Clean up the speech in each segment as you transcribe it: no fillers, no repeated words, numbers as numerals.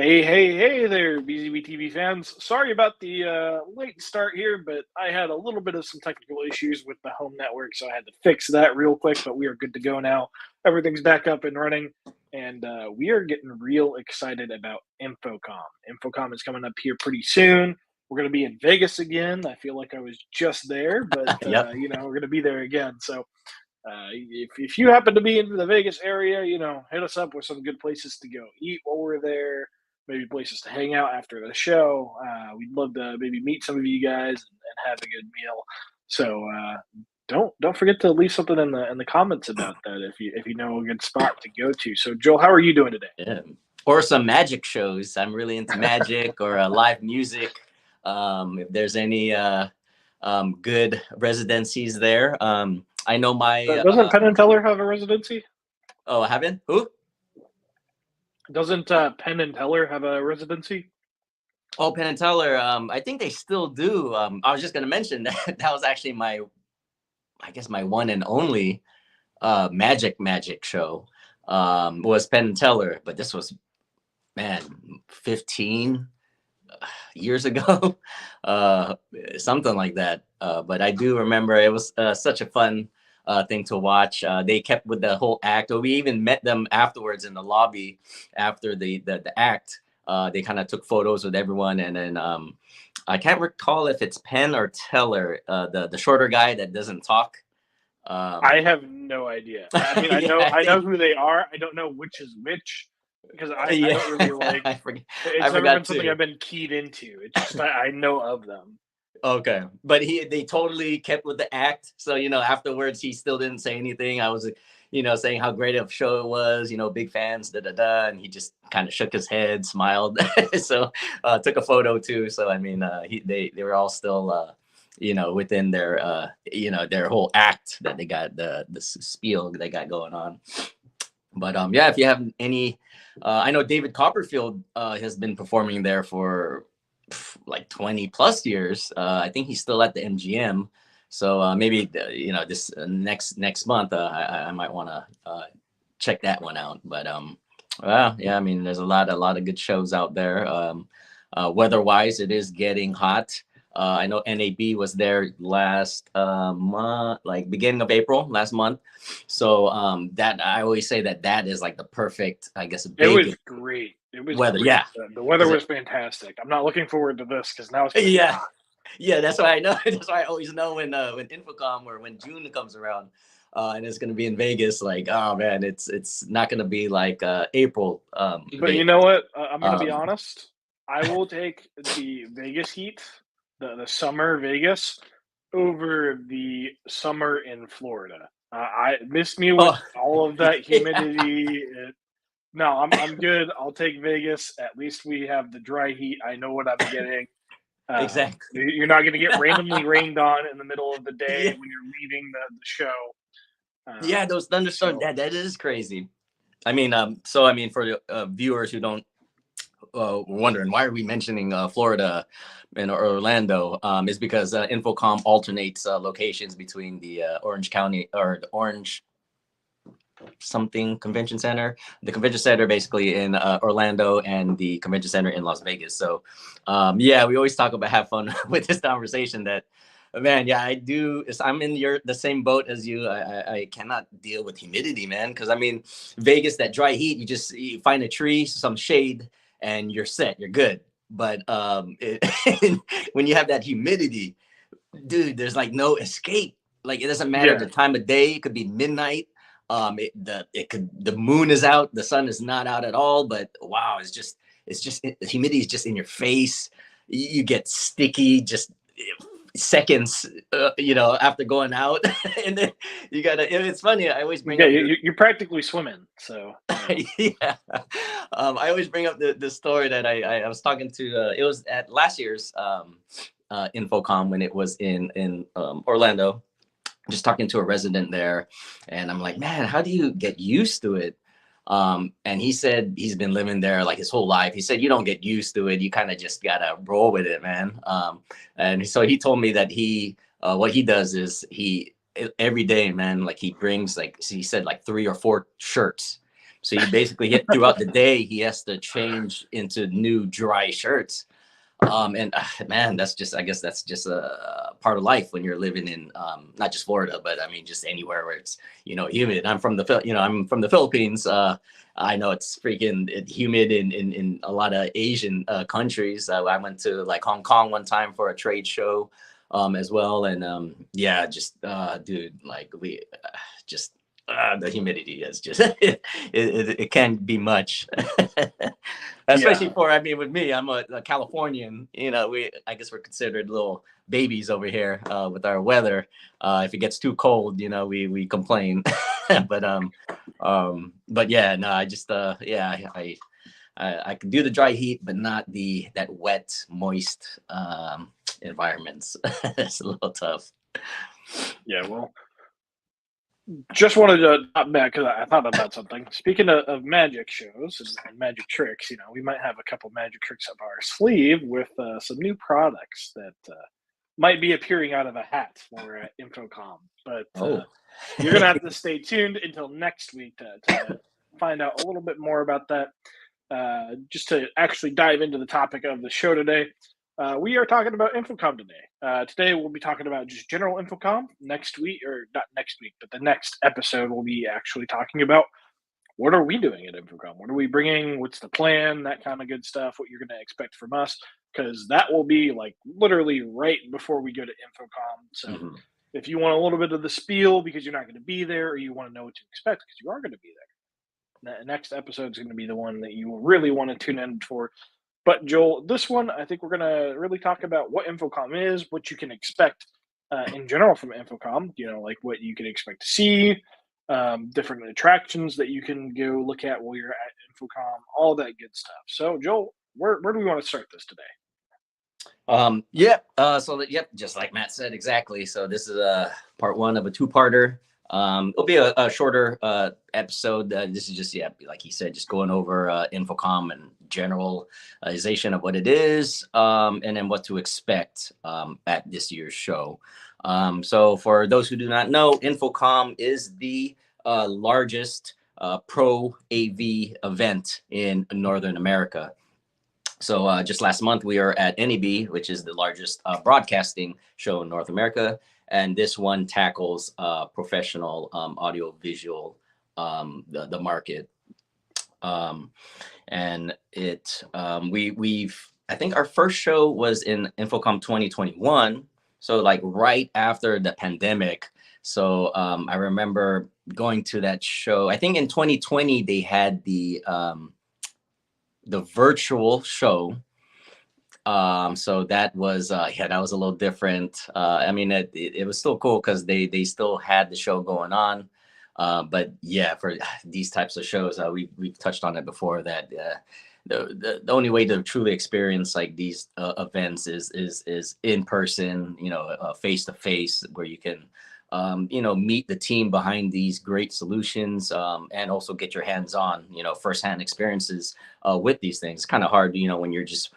Hey there, BZB TV fans. Sorry about the late start here, but I had a little bit of some technical issues with the home network, so I had to fix that real quick, but we are good to go now. Everything's back up and running, and we are getting real excited about InfoComm. InfoComm is coming up here pretty soon. We're going to be in Vegas again. I feel like I was just there, but, Yep. we're going to be there again. So if you happen to be in the Vegas area, hit us up with some good places to go eat while we're there, maybe places to hang out after the show. We'd love to maybe meet some of you guys and have a good meal. So don't forget to leave something in the comments about that if you know a good spot to go to. So Joel, how are you doing today? Yeah. Or some magic shows. I'm really into magic or live music. If there's any good residencies there. I know my Doesn't Penn and Teller have a residency? Oh, I haven't? Who? Doesn't Penn and Teller have a residency? Oh, Penn and Teller. I think they still do. I was just gonna mention that that was actually my one and only magic show. Was Penn and Teller, but this was 15 years ago, something like that. But I do remember it was such a fun thing to watch. They kept with the whole act. Or we even met them afterwards in the lobby after the act. They kind of took photos with everyone, and then I can't recall if it's Penn or Teller, the shorter guy that doesn't talk. I have no idea. I mean, I know who they are. I don't know which is which because I don't really like. It's never been something I've been keyed into. It's just I know of them. Okay, but they totally kept with the act. So afterwards he still didn't say anything. I was saying how great of a show it was. Big fans, and he just kind of shook his head, smiled. So took a photo too. So I mean, they were all still within their their whole act that they got, the spiel they got going on. But if you have any, I know David Copperfield has been performing there for like 20 plus years. I think he's still at the MGM. So maybe this next month I might want to check that one out. But yeah, I mean, there's a lot of good shows out there. Weather-wise, it is getting hot. I know NAB was there last month, like beginning of April last month. So that I always say that is like the perfect, I guess. It was great. It was weather. Great. Yeah, the weather was fantastic. I'm not looking forward to this because now it's hot. Yeah, that's why I know. That's why I always know when InfoComm or when June comes around, and it's gonna be in Vegas. Like, oh man, it's not gonna be like April. But you know what? I'm gonna be honest. I will take the Vegas heat, the summer Vegas, over the summer in Florida. I miss me with all of that humidity. No, I'm good. I'll take Vegas. At least we have the dry heat. I know what I'm getting. Exactly. You're not going to get randomly rained on in the middle of the day when you're leaving the show. Yeah, those thunderstorms. That is crazy. I mean, for the viewers who don't wondering why are we mentioning Florida and Orlando, is because InfoComm alternates locations between the Orange County or the Orange something convention center, the convention center basically in Orlando, and the convention center in Las Vegas. So we always talk about have fun with this conversation that, man, yeah, I do. I'm in the same boat as you. I cannot deal with humidity, man, because I mean, Vegas, that dry heat, you find a tree, some shade, and you're set, you're good. But when you have that humidity, dude, there's like no escape. Like, it doesn't matter the time of day. It could be midnight. The moon is out, the sun is not out at all, but wow, the humidity is just in your face. You get sticky just seconds after going out. And then you gotta, it's funny, I always bring up you're practically swimming, so yeah. I always bring up the story that I was talking to, it was at last year's InfoComm when it was in Orlando, just talking to a resident there, and I'm like, man, how do you get used to it? And he said he's been living there like his whole life. He said you don't get used to it, you kind of just gotta roll with it, man. And so he told me that what he does is every day, man, like he brings, like he said, like 3 or 4 shirts, So you basically hit throughout the day, he has to change into new dry shirts. And man, that's just, I guess that's just a part of life when you're living in not just Florida, but I mean, just anywhere where it's, humid. I'm from the Philippines. I know it's freaking humid in a lot of Asian countries. I went to like Hong Kong one time for a trade show as well. And yeah, just dude, like we just the humidity is just it can't be much. Especially for, I mean, with me, I'm a Californian, I guess we're considered little babies over here with our weather. If it gets too cold, we complain. but yeah, no, I just I can do the dry heat, but not that wet, moist environments. It's a little tough. Yeah, well, just wanted to hop back because I thought about something. Speaking of magic shows and magic tricks, we might have a couple magic tricks up our sleeve with some new products that might be appearing out of a hat when we're at InfoComm. But you're going to have to stay tuned until next week to find out a little bit more about that. Just to actually dive into the topic of the show today, we are talking about InfoComm today. Today we'll be talking about just general InfoComm. Next week, or not next week, but the next episode we'll be actually talking about what are we doing at InfoComm? What are we bringing? What's the plan? That kind of good stuff, what you're going to expect from us, because that will be like literally right before we go to InfoComm. So if you want a little bit of the spiel because you're not going to be there, or you want to know what to expect because you are going to be there, the next episode is going to be the one that you will really want to tune in for. But Joel, this one, I think we're going to really talk about what InfoComm is, what you can expect in general from InfoComm, like what you can expect to see, different attractions that you can go look at while you're at InfoComm, all that good stuff. So Joel, where do we want to start this today? Just like Matt said, exactly. So this is part one of a two-parter. It'll be a shorter episode. This is just, like he said, just going over InfoComm and generalization of what it is, and then what to expect at this year's show. So for those who do not know, InfoComm is the largest pro AV event in Northern America. So just last month, we were at NAB, which is the largest broadcasting show in North America. And this one tackles professional audio visual, the market. And I think our first show was in InfoComm 2021. So like right after the pandemic. So I remember going to that show. I think in 2020, they had the virtual show. So that was that was a little different. I mean, it was still cool because they still had the show going on. But yeah, for these types of shows, we've touched on it before that the only way to truly experience like these events is in person, face to face, where you can meet the team behind these great solutions, and also get your hands on, firsthand experiences with these things. It's kind of hard, when you're just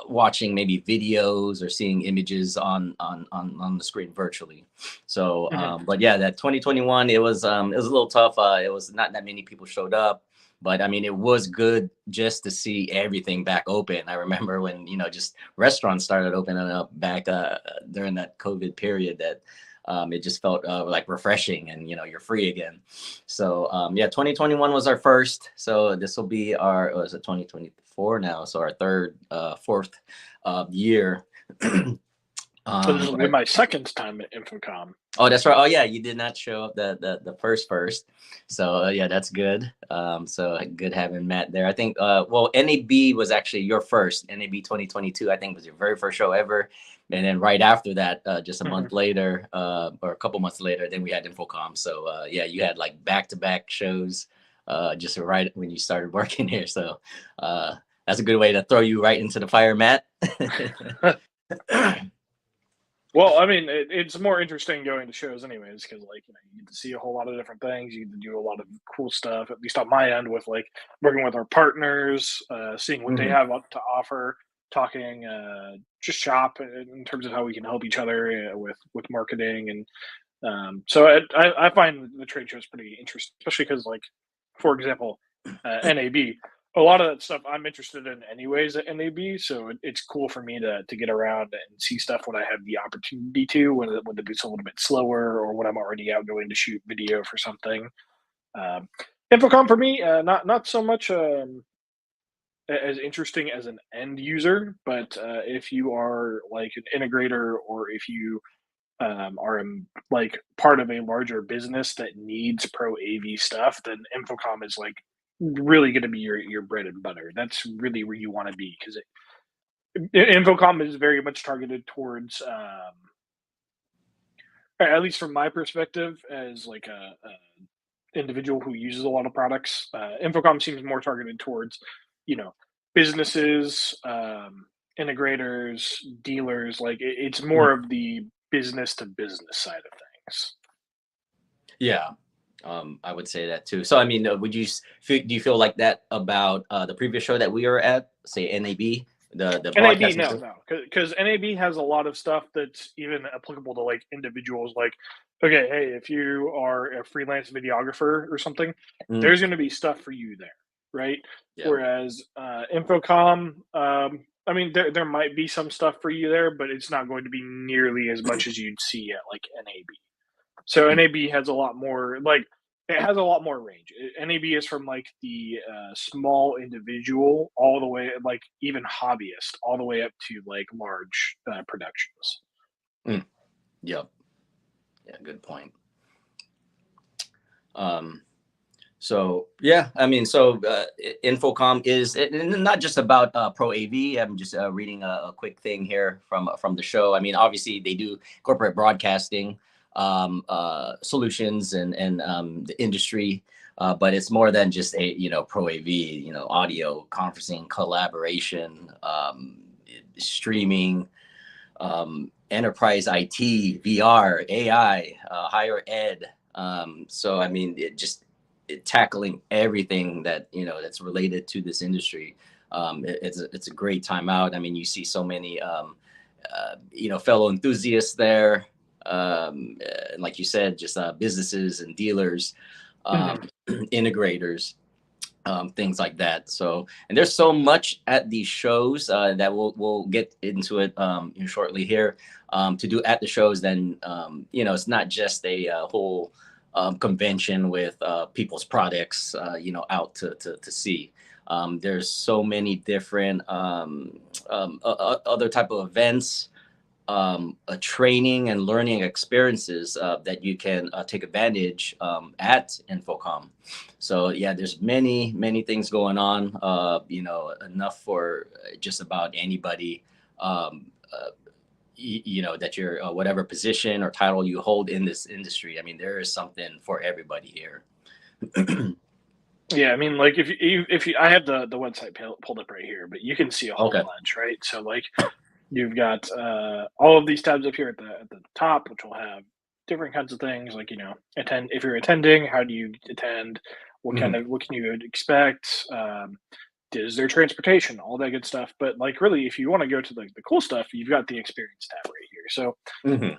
watching maybe videos or seeing images on the screen virtually. So, but yeah, that 2021, it was a little tough. It was not that many people showed up, but I mean, it was good just to see everything back open. I remember when, just restaurants started opening up back during that COVID period, that it just felt like refreshing, and you're free again. So 2021 was our first. So this will be our, was it 2024 now? So our fourth year. So this will be my second time at InfoComm. Oh, that's right. Oh yeah, you did not show up the first. So yeah, that's good. So good having Matt there. I think NAB was actually your first. NAB 2022, I think, was your very first show ever. And then right after that, just a month later, or a couple months later, then we had InfoComm. So yeah, you had like back-to-back shows just right when you started working here. So that's a good way to throw you right into the fire, Matt. Well, I mean, it's more interesting going to shows anyways, because like, you get to see a whole lot of different things. You get to do a lot of cool stuff, at least on my end, with like working with our partners, seeing what they have to offer, talking just shop in terms of how we can help each other with marketing. And so I find the trade shows pretty interesting, especially because, like, for example, NAB. A lot of that stuff I'm interested in anyways at NAB, so it's cool for me to get around and see stuff when I have the opportunity to, when it's a little bit slower or when I'm already out going to shoot video for something. Um, InfoComm for me, not so much as interesting as an end user, but if you are like an integrator or if you are like part of a larger business that needs pro AV stuff, then InfoComm is like really going to be your bread and butter. That's really where you want to be, because InfoComm is very much targeted towards, at least from my perspective, as like a individual who uses a lot of products. InfoComm seems more targeted towards, you know, businesses, integrators, dealers. Like it's more of the business to business side of things. Yeah, I would say that too. So, I mean, do you feel like that about the previous show that we were at, say NAB, the NAB, broadcasting show? no, because NAB has a lot of stuff that's even applicable to like individuals. Like, okay, hey, if you are a freelance videographer or something, there's going to be stuff for you there, right? Yeah. Whereas InfoComm, I mean, there might be some stuff for you there, but it's not going to be nearly as much as you'd see at like NAB. So NAB has a lot more, like, it has a lot more range. NAB is from like the small individual all the way, like even hobbyist, all the way up to like large productions. Yep. Yeah, good point. So yeah, I mean, so InfoComm is not just about pro AV. I'm just reading a quick thing here from the show. I mean, obviously they do corporate broadcasting solutions and the industry, but it's more than just a pro AV. Audio, conferencing, collaboration, streaming, enterprise IT, VR, AI, higher ed. So I mean, tackling everything that that's related to this industry. It's a great time out. I mean, you see so many fellow enthusiasts there, and like you said, just businesses and dealers, integrators, things like that. So, and there's so much at these shows that we'll get into it shortly here to do at the shows. Then it's not just a whole convention with people's products out to see. There's so many different other type of events, training and learning experiences that you can take advantage at InfoComm. So yeah, there's many things going on. Enough for just about anybody. That you're whatever position or title you hold in this industry. I mean, there is something for everybody here. Yeah, I mean, like if you, I have the website pulled up right here, but you can see a whole bunch, right? So like you've got all of these tabs up here at the top, which will have different kinds of things, like attend. If you're attending, how do you attend? What kind of what can you expect? Is there transportation? All that good stuff. But like really, if you want to go to the cool stuff, you've got the experience tab right here. So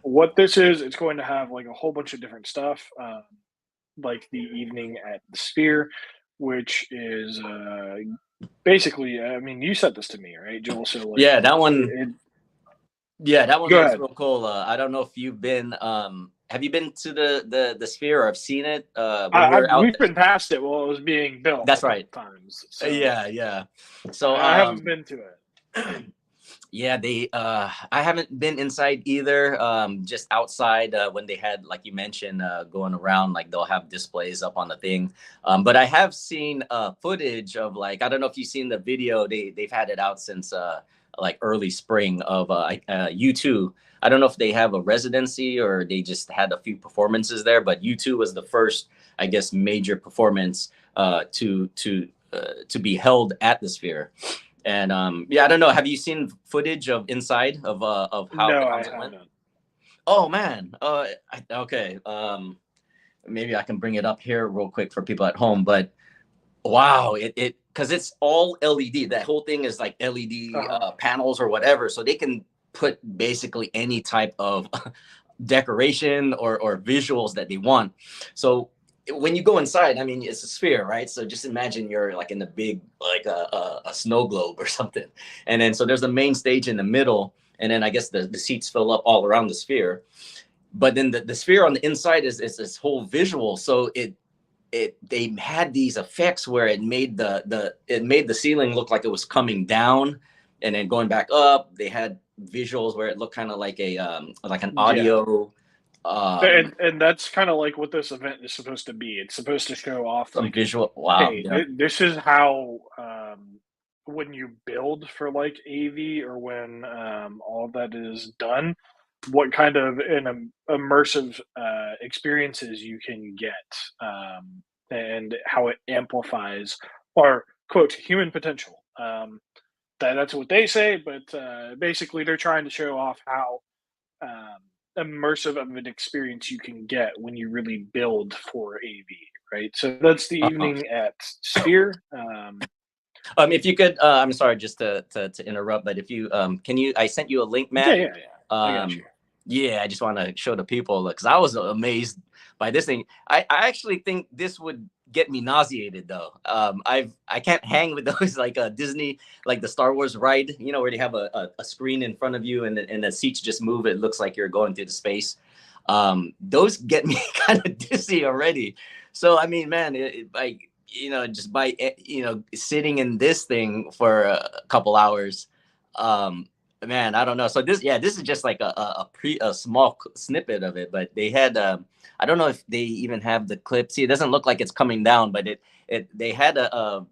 what this is, it's going to have like a whole bunch of different stuff, like the evening at the Sphere, which is basically, I mean, you said this to me, right, Joel? So like, yeah, that one. That one looks real cool. I don't know if you've been. Have you been to the Sphere, or I've seen it? We've been past it while it was being built. That's right. Times. So yeah. So I haven't been to it. Yeah, I haven't been inside either. Just outside when they had, like you mentioned, going around, like they'll have displays up on the thing. But I have seen footage of, like, I don't know if you've seen the video. They've had it out since like early spring of U2. I don't know if they have a residency or they just had a few performances there, but U2 was the first, I guess, major performance to be held at the Sphere. And I don't know. Have you seen footage of inside of how no, the concert went? Oh man. Okay. Maybe I can bring it up here real quick for people at home. But wow, it because it's all LED. That whole thing is like LED panels or whatever, so they can put basically any type of decoration or visuals that they want. So when you go inside, I mean, it's a sphere, right? So just imagine you're like in the big, like a snow globe or something. And then so there's the main stage in the middle, and then I guess the seats fill up all around the sphere. But then the sphere on the inside is this whole visual. So they had these effects where it made the ceiling look like it was coming down and then going back up. They had visuals where it looked kind of like like an Yeah. audio And that's kind of like what this event is supposed to be. It's supposed to show off some like, visual. Wow. hey, Yeah. this is how when you build for like AV or when all that is done, what kind of an immersive experiences you can get, and how it amplifies or quote human potential. That's what they say, but basically they're trying to show off how um, immersive of an experience you can get when you really build for AV, right? So that's the Uh-huh. evening at Sphere. If you could, I'm sorry, just to interrupt, but if you can you, I sent you a link, Yeah, Matt. yeah, yeah. I got you. Yeah, I just want to show the people because I was amazed by this thing. I actually think this would get me nauseated though. I can't hang with those like Disney, like the Star Wars ride, you know, where they have a screen in front of you and the seats just move. It looks like you're going through the space. Those get me kind of dizzy already. So I mean, man, like you know, just by sitting in this thing for a couple hours, man, I don't know. So this is just like a small snippet of it, but they had I don't know if they even have the clip. See, it doesn't look like it's coming down, but they had an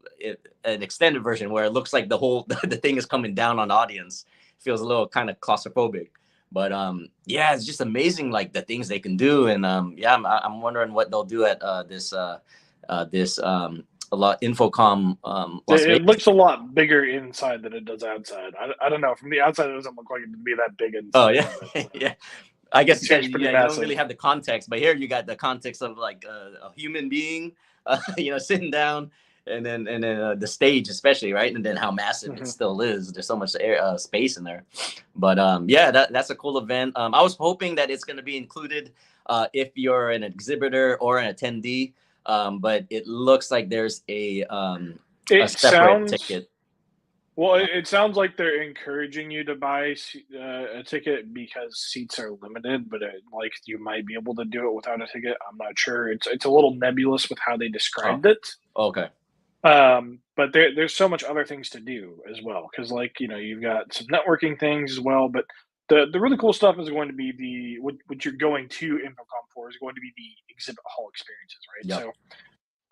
extended version where it looks like the whole the thing is coming down on the audience. Feels a little kind of claustrophobic. But yeah, it's just amazing, like the things they can do, and yeah, I'm wondering what they'll do at this a lot InfoComm Las It Vegas. looks a lot bigger inside than it does outside. I don't know. From the outside, it doesn't look like it would be that big Oh inside, yeah, but yeah. I guess it because seems pretty yeah, you don't massive. really have the context, but here you got the context of like a human being, sitting down, and then the stage especially, right, and then how massive it Mhm. still is. There's so much space in there, but yeah, that's a cool event. I was hoping that it's going to be included if you're an exhibitor or an attendee, but it looks like there's a It separate sounds ticket. Well, it sounds like they're encouraging you to buy a ticket because seats are limited, but like you might be able to do it without a ticket. I'm not sure. It's a little nebulous with how they Oh, described it. okay. But there's so much other things to do as well because like you've got some networking things as well. But the really cool stuff is going to be what you're going to InfoComm for is going to be the exhibit hall experiences, right? Yep.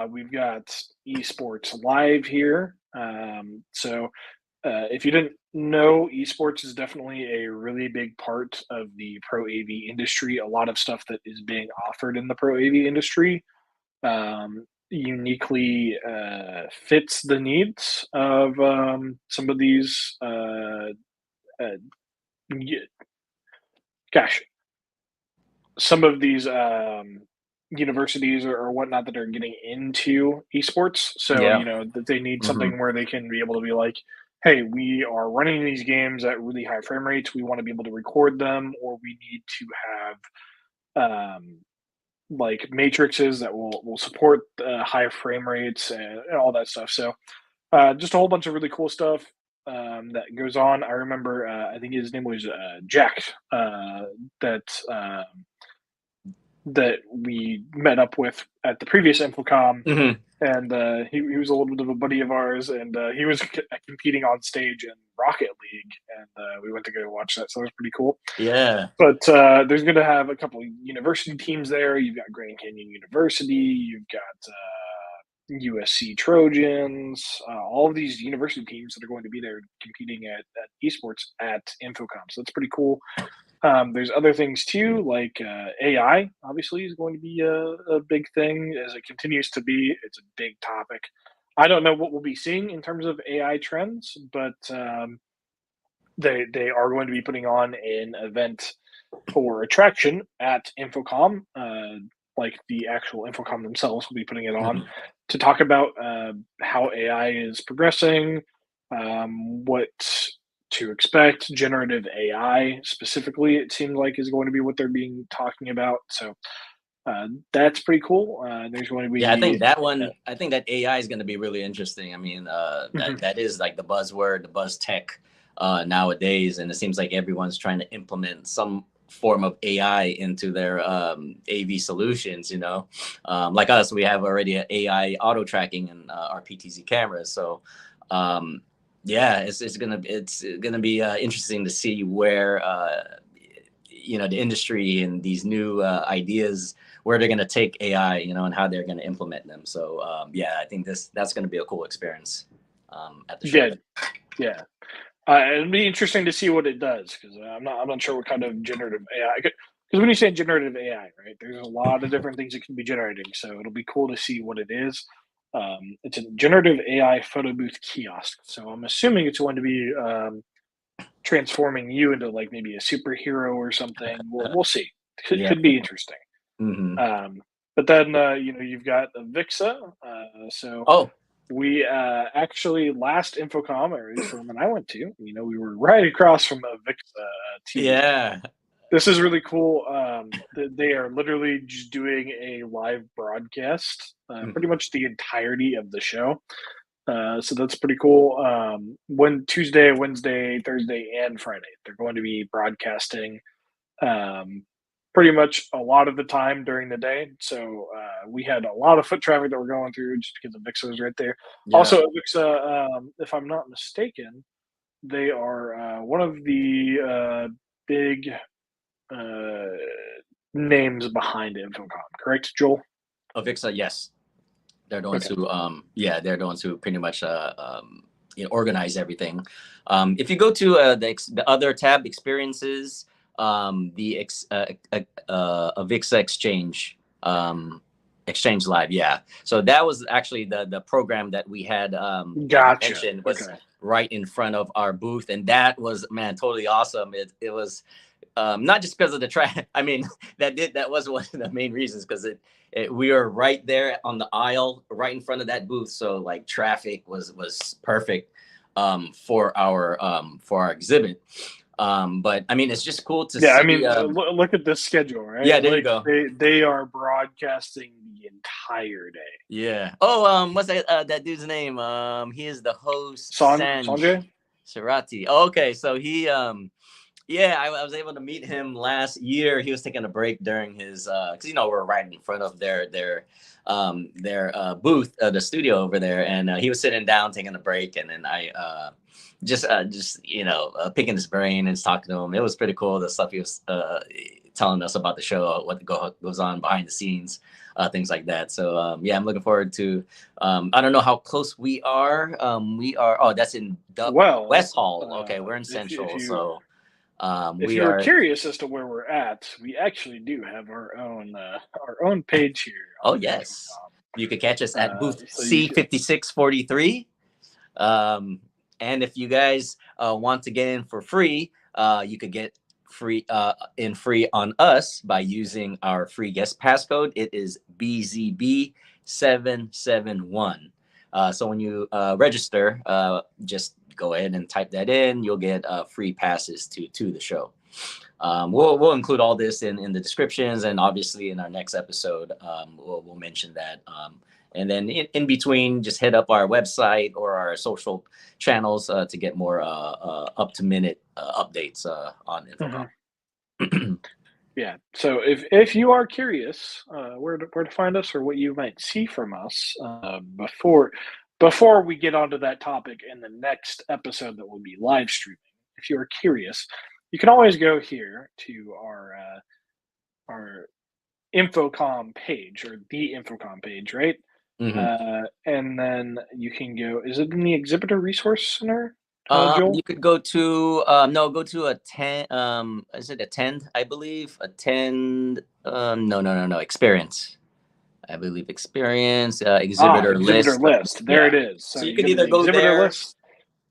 So we've got esports live here. If you didn't know, esports is definitely a really big part of the pro AV industry. A lot of stuff that is being offered in the pro AV industry uniquely fits the needs of some of these. Uh, Gosh, some of these universities or whatnot that are getting into esports. So Yeah. that they need Hmm. something where they can be able to be like, hey, we are running these games at really high frame rates. We want to be able to record them, or we need to have like matrices that will support high frame rates and all that stuff. So just a whole bunch of really cool stuff that goes on. I remember, I think his name was Jack, that that we met up with at the previous InfoComm, Hmm. and he was a little bit of a buddy of ours, and he was competing on stage in Rocket League, and we went to go watch that, so it was pretty cool. Yeah. But there's going to have a couple of university teams there. You've got Grand Canyon University, you've got USC Trojans, all of these university teams that are going to be there competing at esports at InfoComm. So that's pretty cool. There's other things too, like AI. Obviously, is going to be a big thing as it continues to be. It's a big topic. I don't know what we'll be seeing in terms of AI trends, but they are going to be putting on an event or attraction at InfoComm. Like the actual InfoComm themselves will be putting it on Hmm. to talk about how AI is progressing, what to expect. Generative AI specifically, it seems like, is going to be what they're being talking about. So That's pretty cool. There's going to Yeah, I be think that one. I think that AI is going to be really interesting. I mean, mhm. that is like the buzzword, the buzz tech nowadays, and it seems like everyone's trying to implement some form of AI into their AV solutions. You know, like us, we have already an AI auto tracking in our PTZ cameras. So, um, yeah, it's gonna be interesting to see where the industry and these new ideas, where they're going to take AI, and how they're going to implement them. So yeah, I think that's going to be a cool experience at the show. Yeah, yeah. It'd be interesting to see what it does because I'm not sure what kind of generative AI. Because when you say generative AI, right, there's a lot of different things it can be generating. So it'll be cool to see what it is. It's a generative AI photo booth kiosk. So I'm assuming it's going to be transforming you into like maybe a superhero or something. We'll see. Could Yeah. could be interesting. Hmm. But then you've got the Vixa. So Oh, we actually last InfoComm, or at least the one that I went to, we were right across from a Vixa TV. yeah. This is really cool. They are literally just doing a live broadcast, pretty Hmm. much the entirety of the show. So that's pretty cool. When Tuesday, Wednesday, Thursday, and Friday, they're going to be broadcasting um, pretty much a lot of the time during the day. So we had a lot of foot traffic that we're going through just because the Vixa was right there. Yeah. Also, Vixa, if I'm not mistaken, they are one of the big uh, names behind InfoComm. Correct, Joel? Avixa, yes. They're the ones Okay. who, they're the ones who pretty much, organize everything. If you go to the other tab, experiences, Avixa Exchange, Exchange Live, yeah. So that was actually the program that we had, that you Gotcha. mentioned was Okay. right in front of our booth, and that was, man, totally awesome. It was not just because of the track. I mean, that was one of the main reasons, because we were right there on the aisle, right in front of that booth. So like traffic was perfect for our exhibit. But I mean, it's just cool to Yeah, I see. mean, look at this schedule, right? Yeah, there you Like go. they are broadcasting the entire day. Yeah. Oh, what's that dude's name? He is the host, Sanjay? Sanj Sarati. Oh, okay, so he yeah, I was able to meet him last year. He was taking a break during his, because we're right in front of their booth, the studio over there, and he was sitting down taking a break, and then I just picking his brain and talking to him. It was pretty cool, the stuff he was telling us about the show, what goes on behind the scenes, things like that. So yeah, I'm looking forward to. I don't know how close we are. We are. Oh, that's in Well, West Hall. Okay, we're in if Central, you so if we you were are. curious as to where we're at, we actually do have our own page here Oh on yes, you could catch us InfoComm. at booth So you can, C5643. Um, and if you guys want to get in for free, you could get free on us by using our free guest passcode. It is BZB771. So when you register, just go ahead and type that in. You'll get free passes to the show. We'll include all this in the descriptions, and obviously in our next episode, we'll mention that. And then in between, just hit up our website or our social channels to get more up to minute updates on mhm. InfoComm. Yeah. So if you are curious where to find us or what you might see from us before we get onto that topic in the next episode that will be live streaming, if you are curious, you can always go here to our InfoComm page or the InfoComm page, right? Hmm. And then you can go. Is it in the Exhibitor Resource Center, Joel? You could go to no, go to attend. Is it attend? I believe attend. No. Experience. I believe experience, exhibitor Exhibitor list. list. There Yeah. it is. So So you you could go to either the go exhibitor there. list,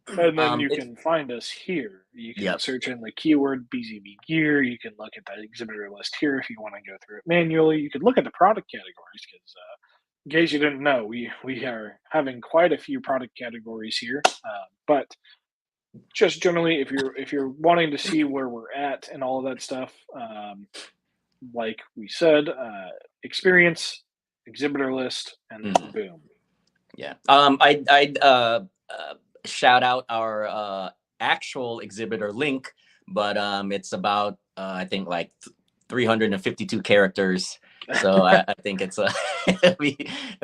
and then you It's can find us here. You can Yep. search in the keyword BZB gear. You can look at that exhibitor list here if you want to go through it manually. You can look at the product categories because, in case you didn't know, we are having quite a few product categories here. But just generally, if you're wanting to see where we're at and all of that stuff, like we said, experience, exhibitor list, and then boom. Yeah. I'd shout out our actual exhibitor link, but it's about I think like 352 characters. So I think it's it'll be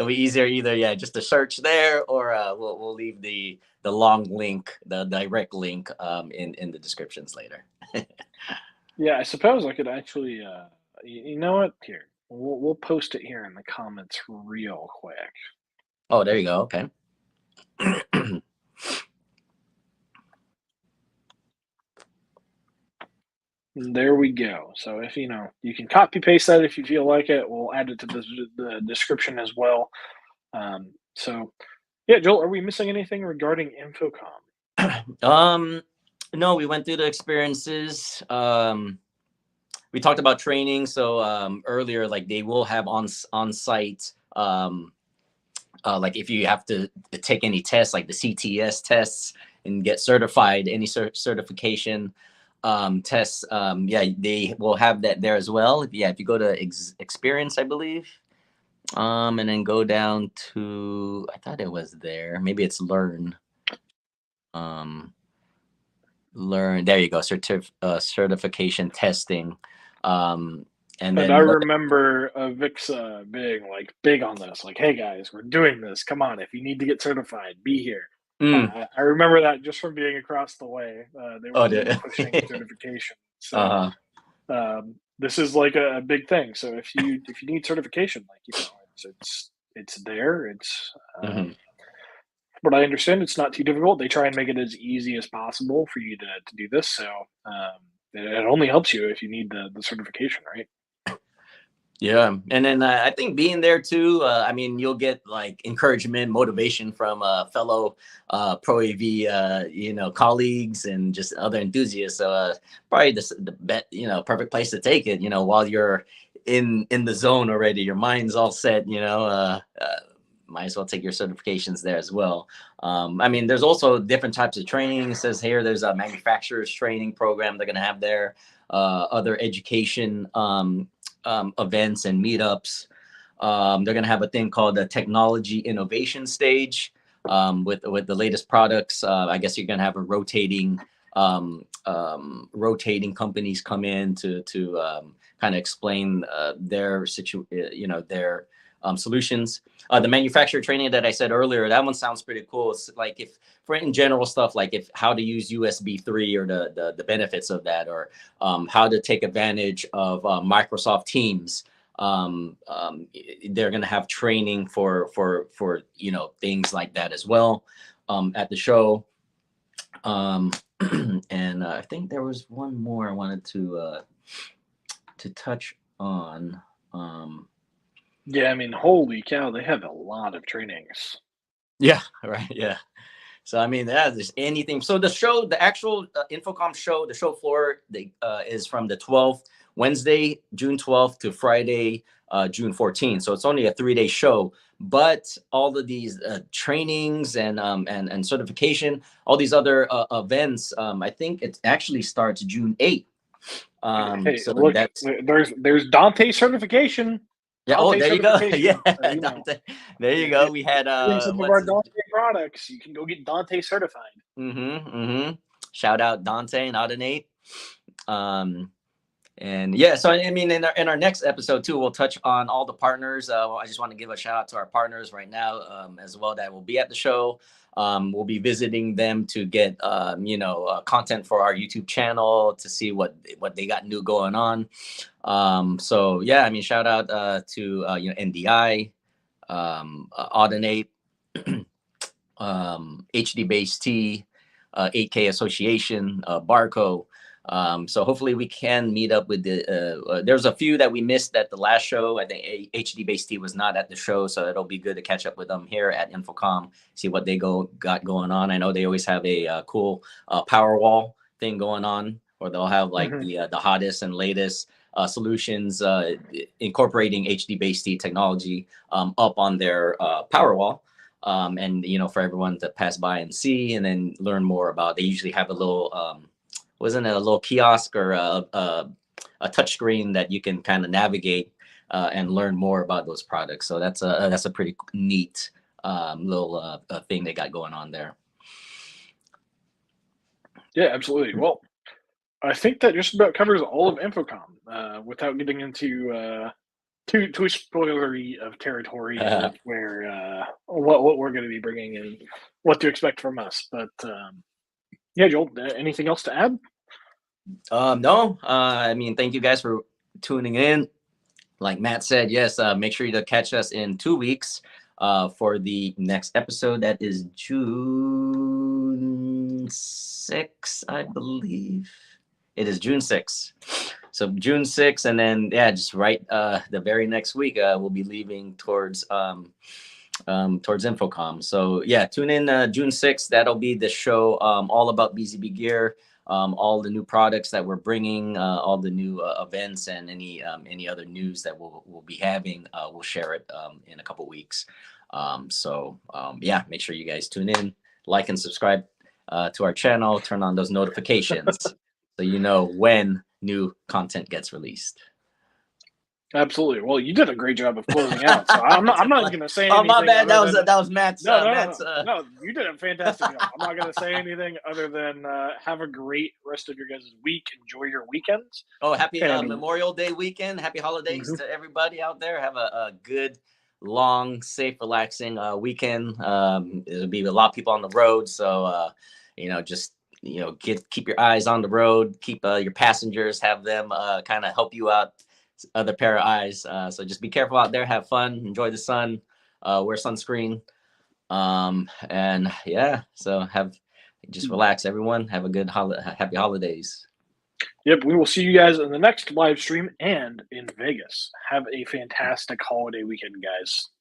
easier either just to search there, or we'll leave the long link, the direct link in the descriptions later. Yeah, I suppose I could actually. You know what? Here, we'll post it here in the comments real quick. Oh, there you go. Okay. There we go. So if you know, you can copy paste that if you feel like it. We'll add it to the description as well. So yeah, Joel, are we missing anything regarding InfoComm? No, we went through the experiences. We talked about training. So earlier, like they will have on site. Like if you have to take any tests, like the CTS tests, and get certified, any certification tests, they will have that there as well. Yeah, if you go to experience, I believe, and then go down to, I thought it was there. Maybe it's learn. Learn. There you go. Certification testing. And I then remember Vixa being like big on this, like, "Hey guys, we're doing this. Come on, if you need to get certified, be here." I remember that just from being across the way. They were really pushing certification. So this is like a big thing. So if you need certification, like it's there. It's what I understand. It's not too difficult. They try and make it as easy as possible for you to do this. So it only helps you if you need the certification, right? Yeah, and then I think being there too, I mean, you'll get like encouragement, motivation from fellow Pro AV, colleagues and just other enthusiasts. So probably the perfect place to take it. While you're in the zone already, your mind's all set. Might as well take your certifications there as well. I mean, there's also different types of training. It says here there's a manufacturer's training program they're going to have there, other education events and meetups. They're going to have a thing called the technology innovation stage with the latest products. I guess you're going to have a rotating companies come in to kind of explain their their solutions. The manufacturer training that I said earlier, that one sounds pretty cool. It's like if for in general stuff, like if how to use USB 3 or the benefits of that, or how to take advantage of Microsoft Teams. They're going to have training for things like that as well at the show. And I think there was one more I wanted to touch on. Yeah, I mean, holy cow, they have a lot of trainings. Yeah, right. Yeah. So I mean, there's anything. So the actual InfoComm show, the show floor, is from the 12th, Wednesday, June 12th to Friday, June 14th. So it's only a 3-day show, but all of these trainings and certification, all these other events, I think it actually starts June 8th. Hey, So look, that's there's Dante certification. yeah. Dante There you go. certification. Yeah, So, Dante. There you go. We had some of what's our his Dante products. You can go get Dante certified. Shout out Dante and Audinate. And yeah, so I mean, in our next episode too, we'll touch on all the partners. I just want to give a shout out to our partners right now as well that will be at the show. We'll be visiting them to get content for our YouTube channel to see what they got new going on. So yeah, I mean, shout out to NDI, Audinate, HD Base T, 8K Association, Barco. So hopefully we can meet up with there's a few that we missed at the last show. I think HD Base T was not at the show, so it'll be good to catch up with them here at InfoComm, see what they got going on. I know they always have a cool Powerwall thing going on, or they'll have like the hottest and latest solutions incorporating HD Base T technology up on their Powerwall. And for everyone to pass by and see and then learn more about. They usually have a little wasn't it a little kiosk or a touch screen that you can kind of navigate and learn more about those products. So that's a pretty neat little thing they got going on there. Yeah, absolutely. Well, I think that just about covers all of InfoComm without getting into too spoilery of territory of where what we're going to be bringing and what to expect from us. But yeah, Joel, anything else to add? No, I mean, thank you guys for tuning in. Like Matt said, yes, make sure to catch us in 2 weeks for the next episode. That is June 6th, I believe. It is June 6th. So June 6th, and then yeah, just right the very next week we'll be leaving towards InfoComm. So yeah, tune in June 6th. That'll be the show all about BZB Gear, all the new products that we're bringing, all the new events, and any other news that we'll be having. We'll share it in a couple weeks. Yeah, make sure you guys tune in, like and subscribe to our channel, turn on those notifications so you know when new content gets released. Absolutely. Well, you did a great job of closing out. So I'm not going to say anything. Oh, my bad. That was Matt's. No, you did a fantastic job. I'm not going to say anything other than have a great rest of your guys' week. Enjoy your weekends. Oh, happy Memorial Day weekend. Happy holidays to everybody out there. Have a good, long, safe, relaxing weekend. It'll be a lot of people on the road. So, just keep your eyes on the road. Keep your passengers, have them kind of help you out. Other pair of eyes. So just be careful out there. Have fun. Enjoy the sun. Wear sunscreen. And yeah, so just relax, everyone. Have a good happy holidays. Yep, we will see you guys in the next live stream and in Vegas. Have a fantastic holiday weekend, guys.